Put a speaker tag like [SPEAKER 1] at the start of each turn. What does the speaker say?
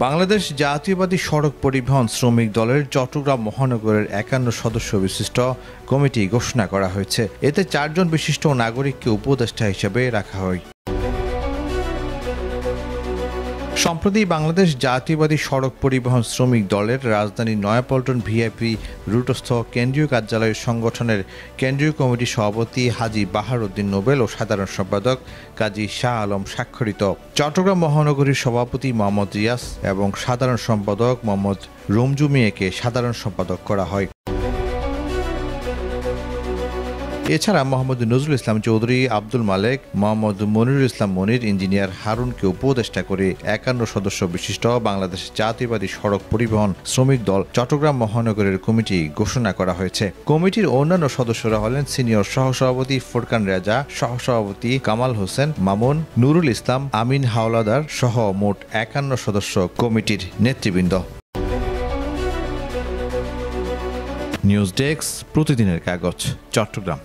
[SPEAKER 1] বাংলাদেশ জাতীয়বাদী সড়ক পরিবহন শ্রমিক দলের চট্টগ্রাম মহানগরের ৫১ সদস্য বিশিষ্ট কমিটি ঘোষণা করা হয়েছে। এতে ৪ জন বিশিষ্ট নাগরিককে উপদেষ্টা হিসেবে রাখা হয়। সম্প্রতি বাংলাদেশ জাতীয়বাদী সড়ক পরিবহন শ্রমিক দলের রাজধানী নয়াপল্টন ভিআইপি রুটস্থ কেন্দ্রীয় কার্যালয় সংগঠনের কেন্দ্রীয় কমিটির সভাপতি হাজী বাহার উদ্দিন নোবেল ও সাধারণ সম্পাদক কাজী শাহ আলম স্বাক্ষরিত চট্টগ্রাম মহানগরীর সভাপতি মোহাম্মদ রিয়াস এবং সাধারণ সম্পাদক মোহাম্মদ রমজু মিয়াকে সাধারণ সম্পাদক করা হয়। এছাড়া মোহাম্মদ নজরুল ইসলাম চৌধুরী, আব্দুল মালেক, মোহাম্মদ মনিরুল ইসলাম মনির, ইঞ্জিনিয়ার হারুনকে উপদেষ্টা করে ৫১ সদস্য বিশিষ্ট বাংলাদেশ জাতীয়বাদী সড়ক পরিবহন শ্রমিক দল চট্টগ্রাম মহানগরের কমিটি ঘোষণা করা হয়েছে। কমিটির অন্যান্য সদস্যরা হলেন সিনিয়র সহসভাপতি ফোরকান রেজা, সহসভাপতি কামাল হোসেন মামুন, নুরুল ইসলাম, আমিন হাওলাদার সহ মোট ৫১ সদস্য কমিটির নেতৃবৃন্দ। নিউজ ডেস্ক, প্রতিদিনের কাগজ, চট্টগ্রাম।